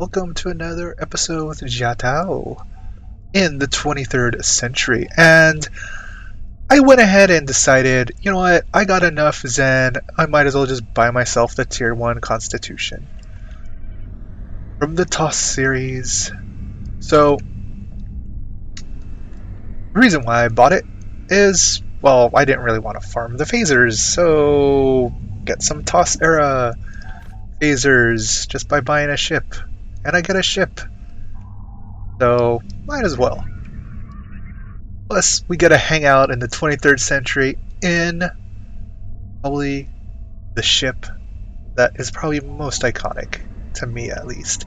welcome to another episode with Jiatao in the 23rd century. And I went ahead and decided, you know what, I got enough Zen, I might as well just buy myself the Tier 1 Constitution from the TOS series. So, the reason why I bought it is, well, I didn't really want to farm the phasers, so get some TOS era phasers just by buying a ship. And I get a ship. So, might as well. Plus, we get to hang out in the 23rd century in probably the ship that is probably most iconic, to me at least,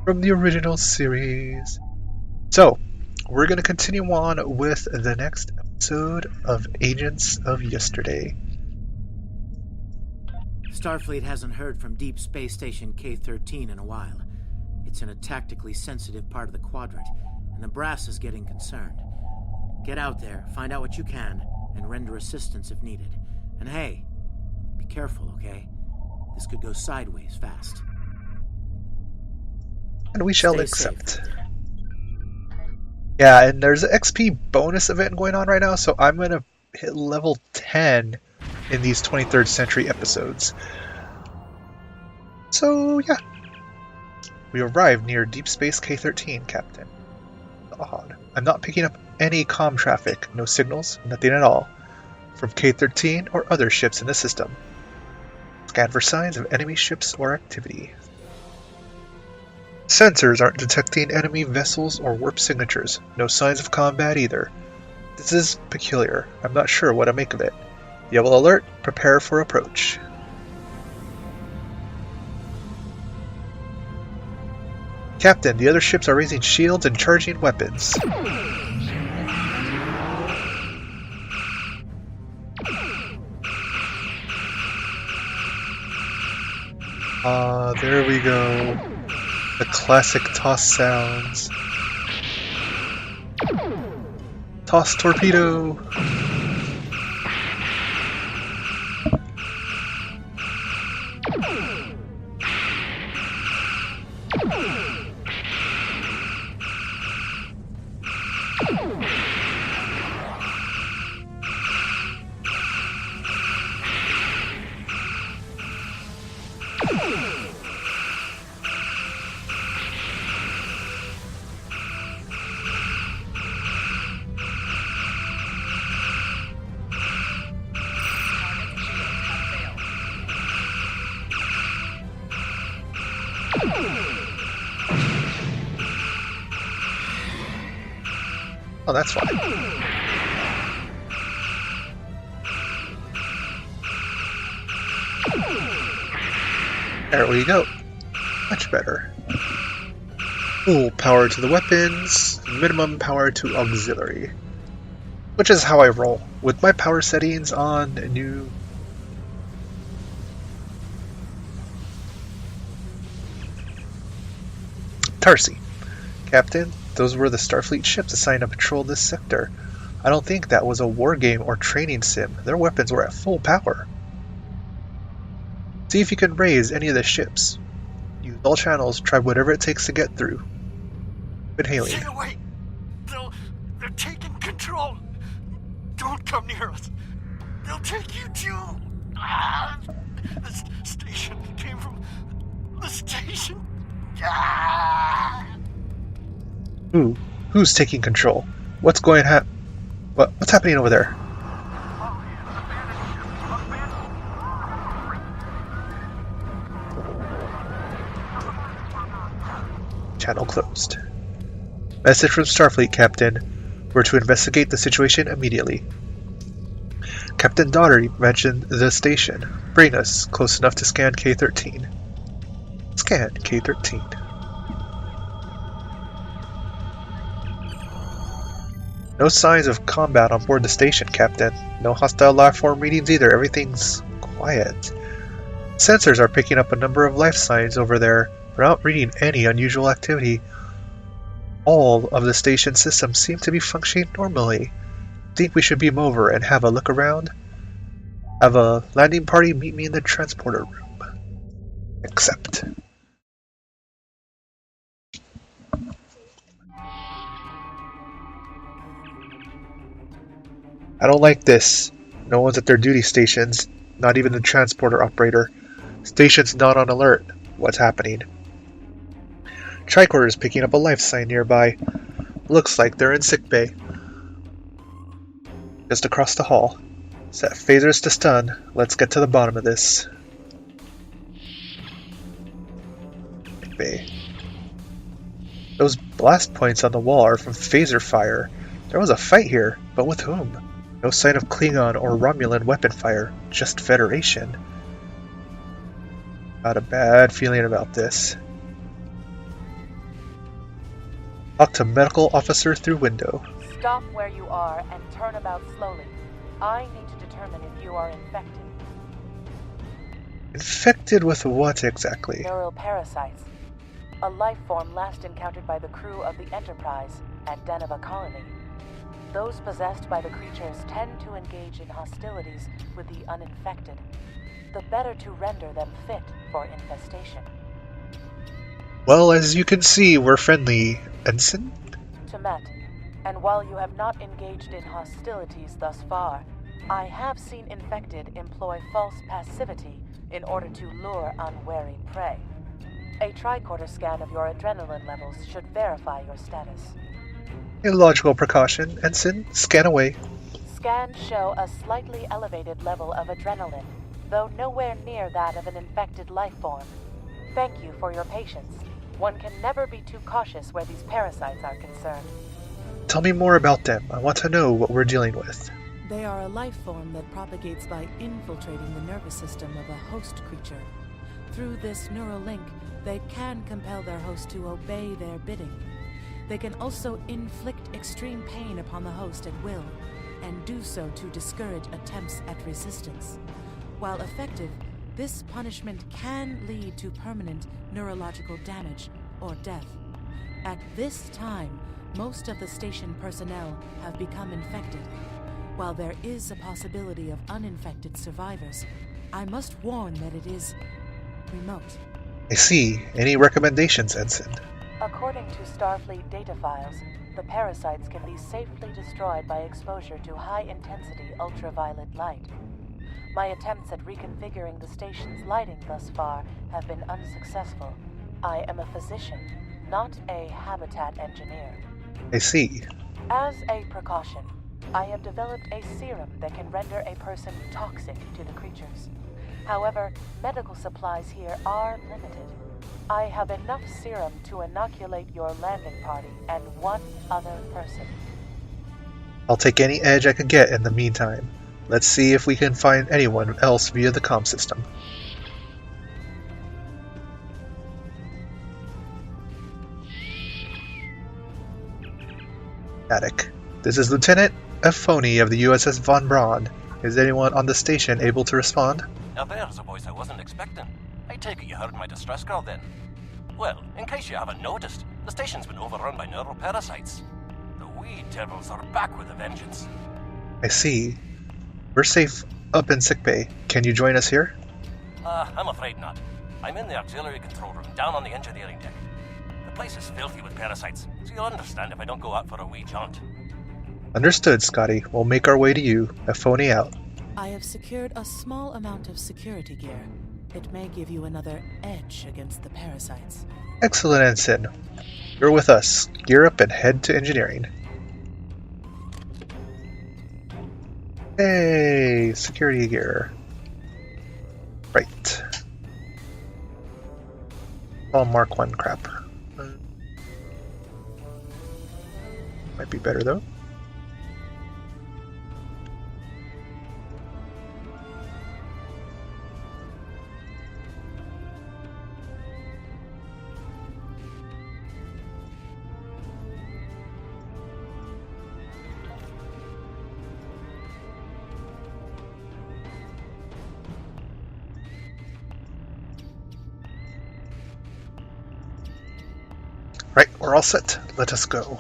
from the original series. So, we're going to continue on with the next episode of Agents of Yesterday. Starfleet hasn't heard from Deep Space Station K-13 in a while. It's in a tactically sensitive part of the quadrant, and the brass is getting concerned. Get out there, find out what you can, and render assistance if needed. And hey, be careful, okay? This could go sideways fast. And we shall Stay accept. safe. Yeah, and there's an XP bonus event going on right now, so I'm going to hit level 10 in these 23rd century episodes. So, yeah. We arrived near Deep Space K-13, Captain. Odd. I'm not picking up any comm traffic. No signals, nothing at all. From K-13 or other ships in the system. Scan for signs of enemy ships or activity. Sensors aren't detecting enemy vessels or warp signatures. No signs of combat either. This is peculiar. I'm not sure what to make of it. Yellow alert, prepare for approach. Captain, the other ships are raising shields and charging weapons. There we go. The classic TOS sounds. TOS torpedo! Oh, that's fine. There we go. Much better. Full power to the weapons, minimum power to auxiliary. Which is how I roll, with my power settings on new. Tarsi. Captain, those were the Starfleet ships assigned to patrol this sector. I don't think that was a war game or training sim. Their weapons were at full power. See if you can raise any of the ships. Use all channels, try whatever it takes to get through. Good hailing. Stay away! They're taking control! Don't come near us! They'll take you too! This station came from the station! Who's taking control? What's going what's happening over there? Channel closed. Message from Starfleet, Captain. We're to investigate the situation immediately. Captain Daugherty mentioned the station. Bring us close enough to scan K-13. Scan K-13. No signs of combat on board the station, Captain. No hostile life form readings either. Everything's quiet. Sensors are picking up a number of life signs over there. We're not reading any unusual activity. All of the station systems seem to be functioning normally. Think we should beam over and have a look around? Have a landing party meet me in the transporter room. Accept. I don't like this. No one's at their duty stations, not even the transporter operator. Station's not on alert. What's happening? Tricorder's picking up a life sign nearby. Looks like they're in sickbay. Just across the hall. Set phasers to stun. Let's get to the bottom of this. Sickbay. Those blast points on the wall are from phaser fire. There was a fight here, but with whom? No sign of Klingon or Romulan weapon fire, just Federation. Got a bad feeling about this. Talk to medical officer through window. Stop where you are and turn about slowly. I need to determine if you are infected. Infected with what exactly? Neural parasites. A life form last encountered by the crew of the Enterprise at Deneva Colony. Those possessed by the creatures tend to engage in hostilities with the uninfected, the better to render them fit for infestation. Well, as you can see, we're friendly, Ensign. Temet, and while you have not engaged in hostilities thus far, I have seen infected employ false passivity in order to lure unwary prey. A tricorder scan of your adrenaline levels should verify your status. A logical precaution, Ensign. Scan away. Scans show a slightly elevated level of adrenaline, though nowhere near that of an infected life form. Thank you for your patience. One can never be too cautious where these parasites are concerned. Tell me more about them. I want to know what we're dealing with. They are a life form that propagates by infiltrating the nervous system of a host creature. Through this neural link, they can compel their host to obey their bidding. They can also inflict extreme pain upon the host at will, and do so to discourage attempts at resistance. While effective, this punishment can lead to permanent neurological damage or death. At this time, most of the station personnel have become infected. While there is a possibility of uninfected survivors, I must warn that it is remote. I see. Any recommendations, Ensign? According to Starfleet data files, the parasites can be safely destroyed by exposure to high-intensity ultraviolet light. My attempts at reconfiguring the station's lighting thus far have been unsuccessful. I am a physician, not a habitat engineer. I see. As a precaution, I have developed a serum that can render a person toxic to the creatures. However, medical supplies here are limited. I have enough serum to inoculate your landing party and one other person. I'll take any edge I can get in the meantime. Let's see if we can find anyone else via the comm system. Attic. This is Lieutenant Efoni of the USS Von Braun. Is anyone on the station able to respond? Now there's a voice I wasn't expecting. I take it you heard my distress call then. Well, in case you haven't noticed, the station's been overrun by neural parasites. The wee devils are back with a vengeance. I see. We're safe up in sickbay. Can you join us here? I'm afraid not. I'm in the auxiliary control room, down on the engineering deck. The place is filthy with parasites, so you'll understand if I don't go out for a wee jaunt. Understood, Scotty. We'll make our way to you. Efoni out. I have secured a small amount of security gear. It may give you another edge against the parasites. Excellent, Ensign. You're with us. Gear up and head to engineering. Hey, security gear. Right. Oh, Mark 1 crap. Might be better though. Right, we're all set. Let us go.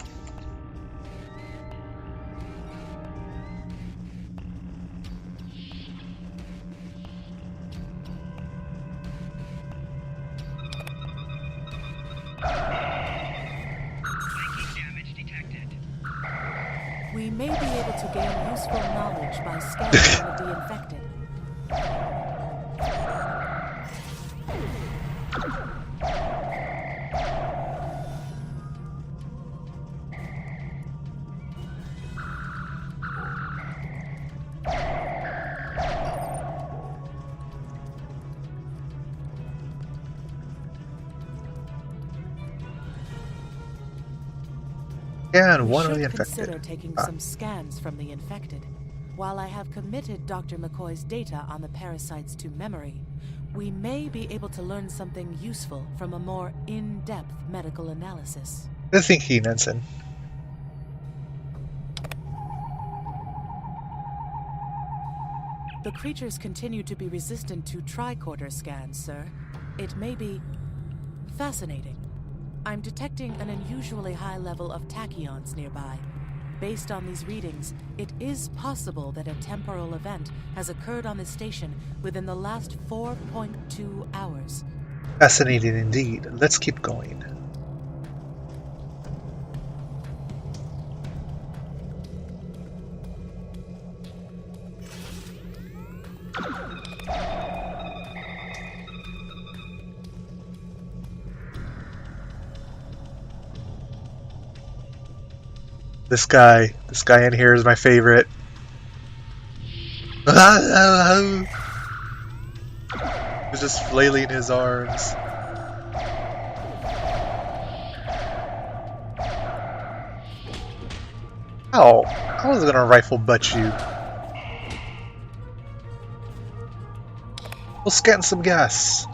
We may be able to gain useful knowledge by scanning the infected. And We one of should the infected. consider taking some scans from the infected. While I have committed Dr. McCoy's data on the parasites to memory, we may be able to learn something useful from a more in-depth medical analysis. Good thinking, Ensign. The creatures continue to be resistant to tricorder scans, sir. It may be fascinating. I'm detecting an unusually high level of tachyons nearby. Based on these readings, it is possible that a temporal event has occurred on the station within the last 4.2 hours. Fascinating indeed. Let's keep going. This guy in here is my favorite. He's just flailing his arms. Ow! I was gonna rifle butt you. We'll scan some gas.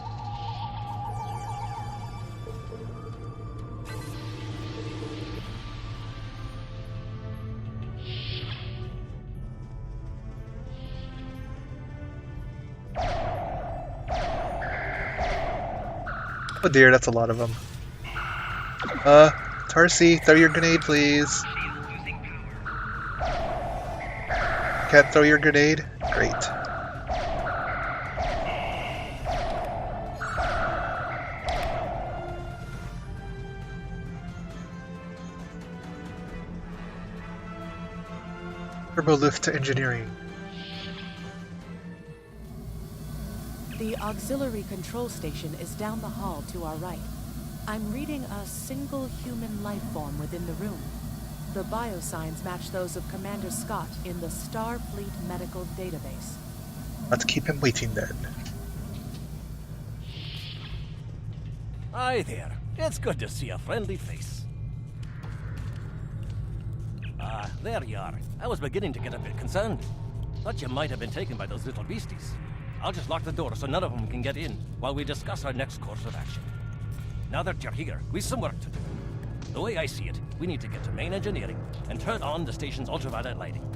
Oh dear, that's a lot of them. Tarsi, throw your grenade, please. Can't throw your grenade? Great. Turbo lift to engineering. The auxiliary control station is down the hall to our right. I'm reading a single human life form within the room. The biosigns match those of Commander Scott in the Starfleet Medical Database. Let's keep him waiting then. Hi there. It's good to see a friendly face. Ah, there you are. I was beginning to get a bit concerned. Thought you might have been taken by those little beasties. I'll just lock the door so none of them can get in while we discuss our next course of action. Now that you're here, we've some work to do. The way I see it, we need to get to main engineering and turn on the station's ultraviolet lighting.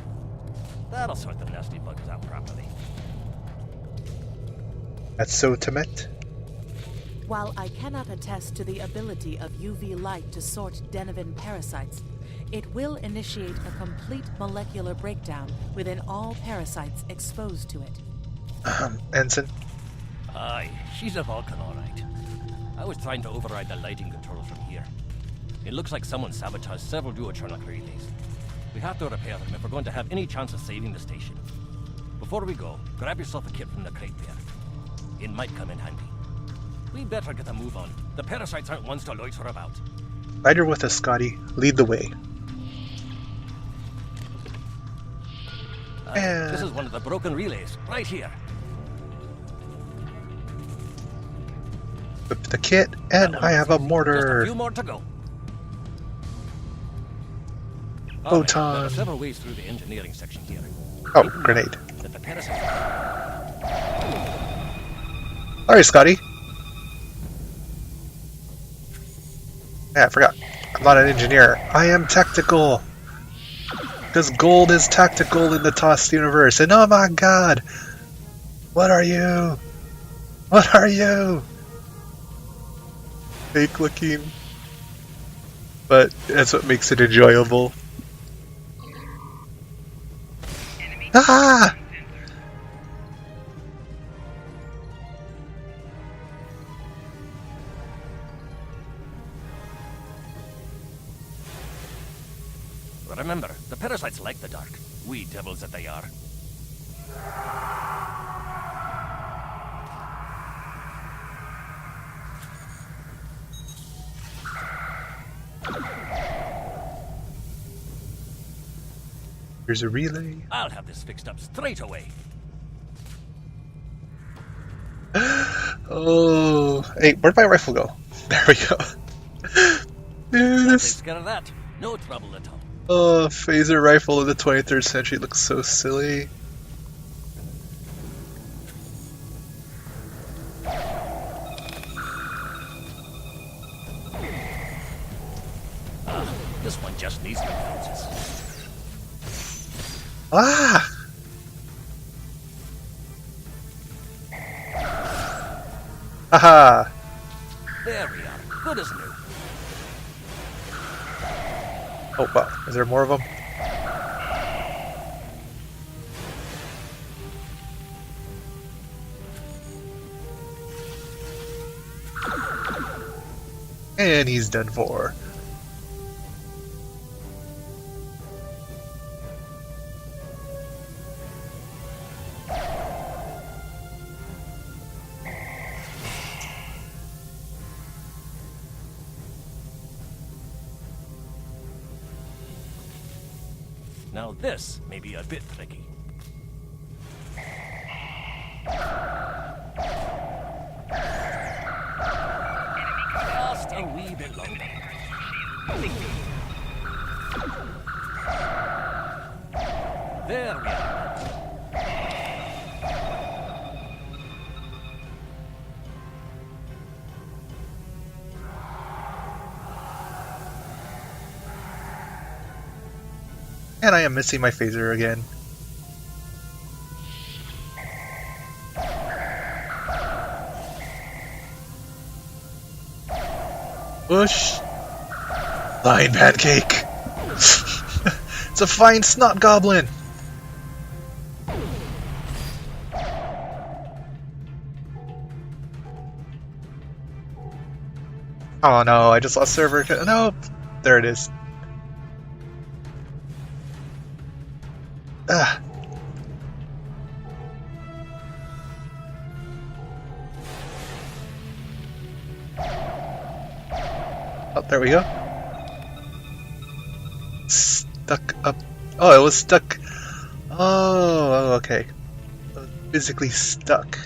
That'll sort the nasty bugs out properly. That's so Temet. While I cannot attest to the ability of UV light to sort Denivan parasites, it will initiate a complete molecular breakdown within all parasites exposed to it. Ensign. Aye, she's a Vulcan, all right. I was trying to override the lighting controls from here. It looks like someone sabotaged several duotronic relays. We have to repair them if we're going to have any chance of saving the station. Before we go, grab yourself a kit from the crate there. It might come in handy. We better get a move on. The parasites aren't ones to loiter about. Rider with us, Scotty. Lead the way. This is one of the broken relays, right here. Equip the kit, and I have a Just a mortar. few more to go. Photon. There are several ways through the engineering section here. Oh, Keep in mind grenade. that the parasites. Sorry, Scotty. Yeah, I forgot. I'm not an engineer. I am tactical. Because gold is tactical in the TOS universe. And oh my god! What are you? What are you? Fake looking. But that's what makes it enjoyable. Ah! Remember, the parasites like the dark. Wee devils that they are. Here's a relay. I'll have this fixed up straight away. Oh, hey, where'd my rifle go? There we go. Dude, Takes this care of that. No trouble at all. phaser rifle of the 23rd century looks so silly. This one just needs new fences. Ah! Haha! There we are. Good as new. Oh wow, is there more of them? And he's done for. Now this may be a bit tricky. Just a wee bit longer. There we are. And I am missing my phaser again. Push. Fine pancake. It's a fine snot goblin. Oh no, I just lost server. Nope. There it is. Ah. Oh, there we go. Stuck up. Oh, it was stuck. Oh, okay. Physically stuck.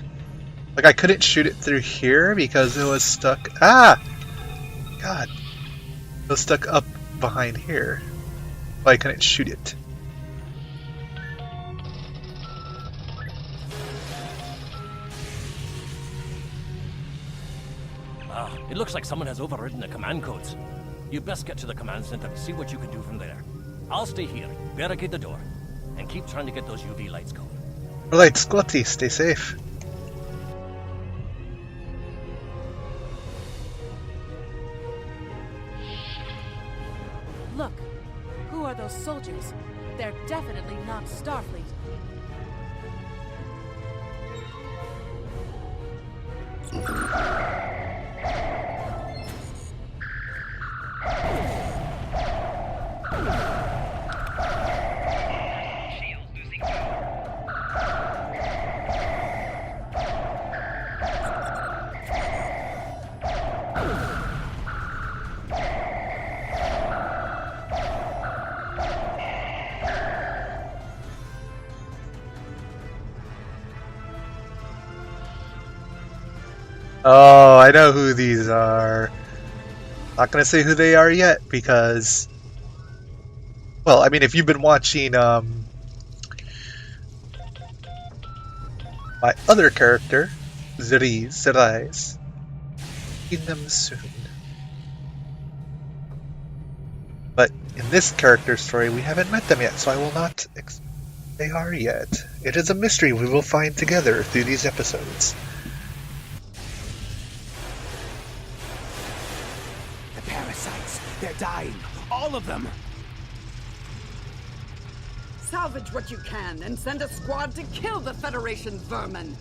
Like I couldn't shoot it through here because it was stuck. Ah! God. It was stuck up behind here. But I couldn't shoot it. It looks like someone has overridden the command codes. You best get to the command center and see what you can do from there. I'll stay here, barricade the door, and keep trying to get those UV lights going. Alright, Squatty, stay safe. Look, who are those soldiers? They're definitely not Starfleet. Oh, I know who these are. Not gonna say who they are yet because, well, I mean, if you've been watching my other character, Zerais, see them soon. But in this character story, we haven't met them yet, so I will not they are yet. It is a mystery we will find together through these episodes. The parasites, they're dying. All of them. Salvage what you can and send a squad to kill the Federation vermin.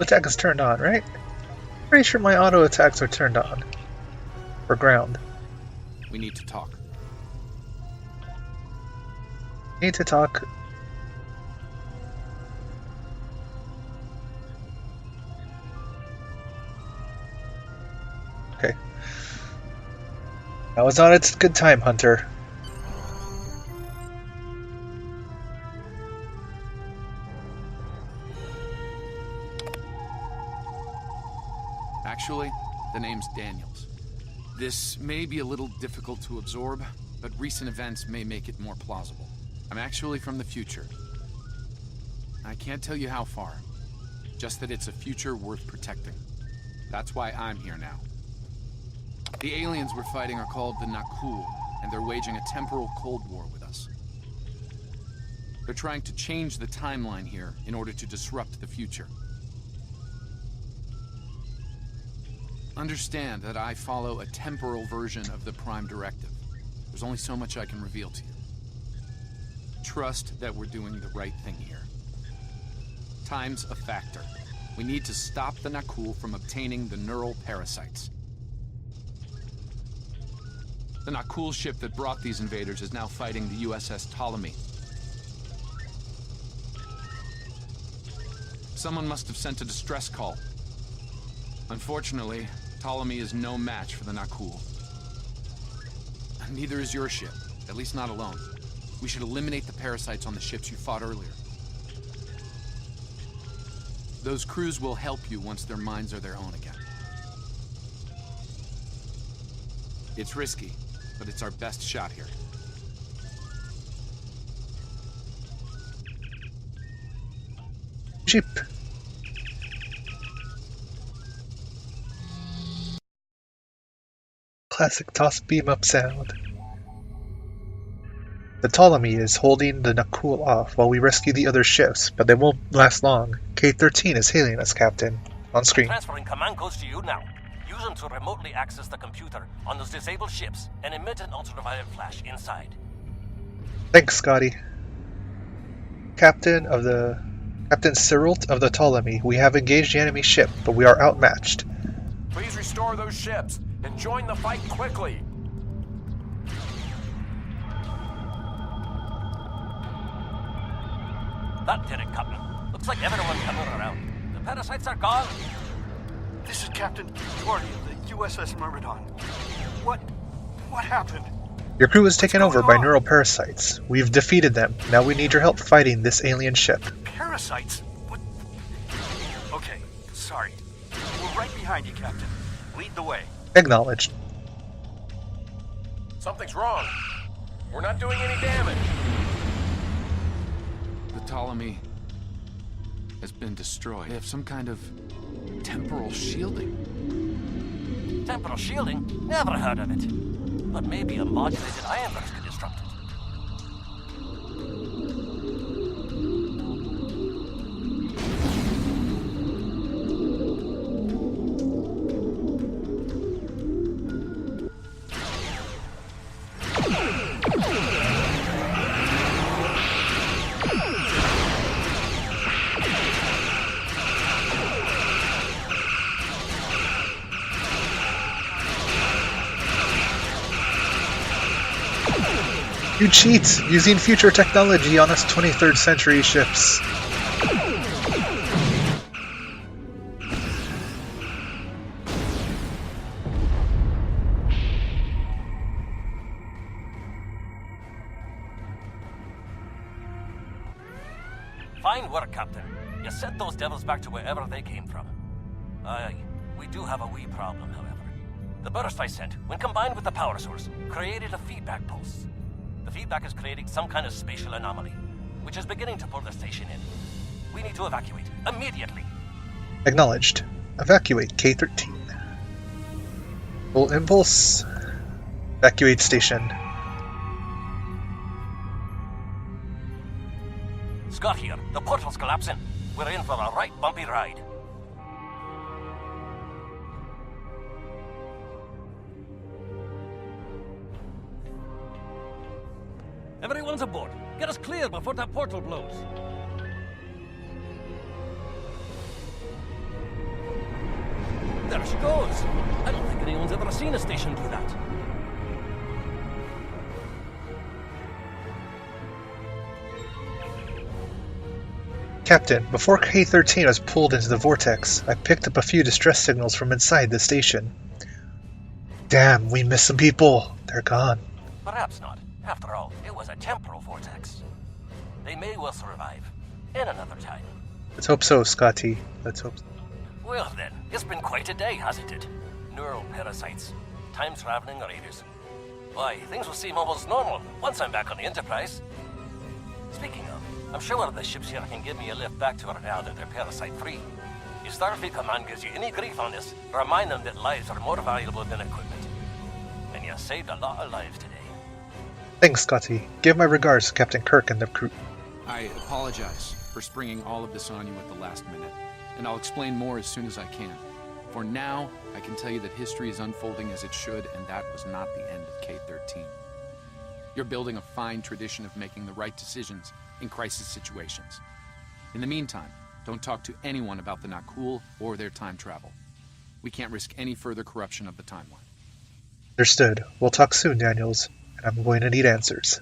Attack is turned on, right? Pretty sure my auto attacks are turned on. For ground. We need to talk. Need to talk. Okay. Now is not its good time, Hunter. Actually, the name's Daniels. This may be a little difficult to absorb, but recent events may make it more plausible. I'm actually from the future. I can't tell you how far, just that it's a future worth protecting. That's why I'm here now. The aliens we're fighting are called the Nakul, and they're waging a temporal Cold War with us. They're trying to change the timeline here in order to disrupt the future. Understand that I follow a temporal version of the Prime Directive. There's only so much I can reveal to you. Trust that we're doing the right thing here. Time's a factor. We need to stop the Nakul from obtaining the neural parasites. The Nakul ship that brought these invaders is now fighting the USS Ptolemy. Someone must have sent a distress call. Unfortunately, Ptolemy is no match for the Nakul. Neither is your ship, at least not alone. We should eliminate the parasites on the ships you fought earlier. Those crews will help you once their minds are their own again. It's risky, but it's our best shot here. Jeep. Classic TOS beam-up sound. The Ptolemy is holding the Nakul off while we rescue the other ships, but they won't last long. K-13 is hailing us, Captain. On screen. Transferring command codes to you now. Use them to remotely access the computer on those disabled ships and emit an ultraviolet flash inside. Thanks, Scotty. Captain Cyrilt of the Ptolemy, we have engaged the enemy ship, but we are outmatched. Please restore those ships and join the fight quickly. That did it, Captain. Looks like everyone's coming around. The parasites are gone. This is Captain Jordy of the USS Myrmidon. What happened? Your crew was taken over by neural parasites. We've defeated them. Now we need your help fighting this alien ship. Parasites? What? Okay, sorry. We're right behind you, Captain. Lead the way. Acknowledged. Something's wrong. We're not doing any damage. The Ptolemy has been destroyed. They have some kind of temporal shielding. Temporal shielding? Never heard of it. But maybe a modulated ironburst could disrupt it. You cheat! Using future technology on us 23rd century ships. Fine work, Captain. You sent those devils back to wherever they came from. Aye, we do have a wee problem, however. The burst I sent, when combined with the power source, created a feedback pulse. The feedback is creating some kind of spatial anomaly, which is beginning to pull the station in. We need to evacuate, immediately. Acknowledged. Evacuate K-13. Full impulse. Evacuate station. Scott here. The portal's collapsing. We're in for a right bumpy ride. Everyone's aboard. Get us clear before that portal blows. there she goes. I don't think anyone's ever seen a station do that. Captain, before K-13 was pulled into the vortex, I picked up a few distress signals from inside the station. Damn, we missed some people. They're gone. Perhaps not. After all, it was a temporal vortex. They may well survive. In another time. Let's hope so, Scotty. Let's hope so. Well then, it's been quite a day, hasn't it? Neural parasites, time-traveling raiders. Why, things will seem almost normal once I'm back on the Enterprise. Speaking of, I'm sure one of the ships here can give me a lift back to her now that they're parasite-free. If Starfleet Command gives you any grief on this, remind them that lives are more valuable than equipment. And you saved a lot of lives today. Thanks, Scotty. Give my regards to Captain Kirk and the crew. I apologize for springing all of this on you at the last minute, and I'll explain more as soon as I can. For now, I can tell you that history is unfolding as it should, and that was not the end of K-13. You're building a fine tradition of making the right decisions in crisis situations. In the meantime, don't talk to anyone about the Nakul or their time travel. We can't risk any further corruption of the timeline. Understood. We'll talk soon, Daniels, and I'm going to need answers.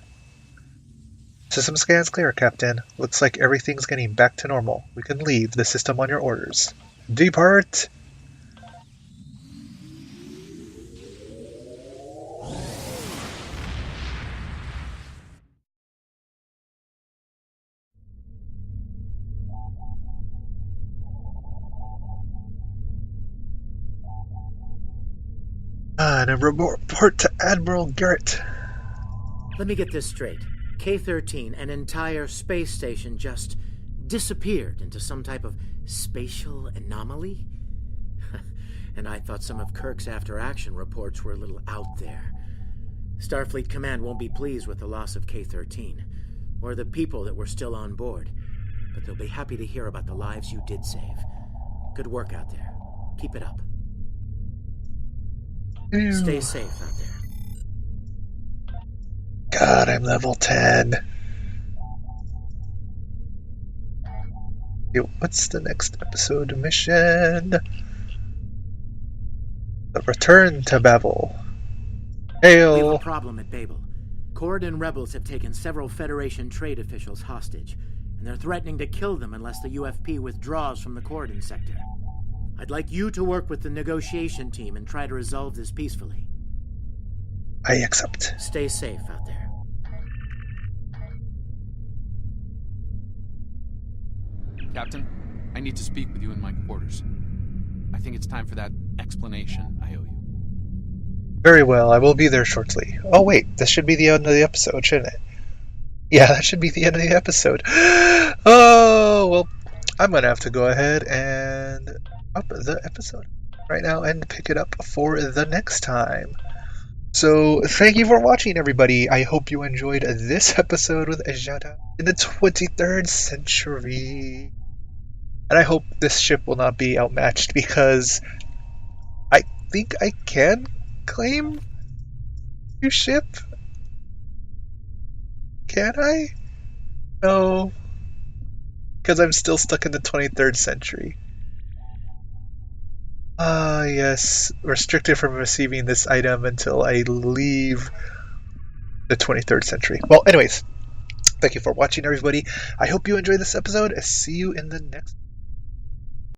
System scans clear, Captain. Looks like everything's getting back to normal. We can leave the system on your orders. Depart! And a report to Admiral Garrett. Let me get this straight. K-13, an entire space station, just disappeared into some type of spatial anomaly? And I thought some of Kirk's after-action reports were a little out there. Starfleet Command won't be pleased with the loss of K-13, or the people that were still on board, but they'll be happy to hear about the lives you did save. Good work out there. Keep it up. Ew. Stay safe out there. God, I'm level 10. Yo, what's the next episode mission? The Return to Babel. We have a Hail! problem at Babel. Corridon rebels have taken several Federation trade officials hostage, and they're threatening to kill them unless the UFP withdraws from the Corridon sector. I'd like you to work with the negotiation team and try to resolve this peacefully. I accept. Stay safe out there. Captain, I need to speak with you in my quarters. I think it's time for that explanation I owe you. Very well, I will be there shortly. Oh wait, this should be the end of the episode, shouldn't it? Yeah, that should be the end of the episode. Oh, well, I'm going to have to go ahead and up the episode right now and pick it up for the next time. So, thank you for watching, everybody. I hope you enjoyed this episode with Ajata in the 23rd century. And I hope this ship will not be outmatched, because I think I can claim new ship. Can I? No. Because I'm still stuck in the 23rd century. Ah, yes. Restricted from receiving this item until I leave the 23rd century. Well, anyways, thank you for watching, everybody. I hope you enjoyed this episode. See you in the next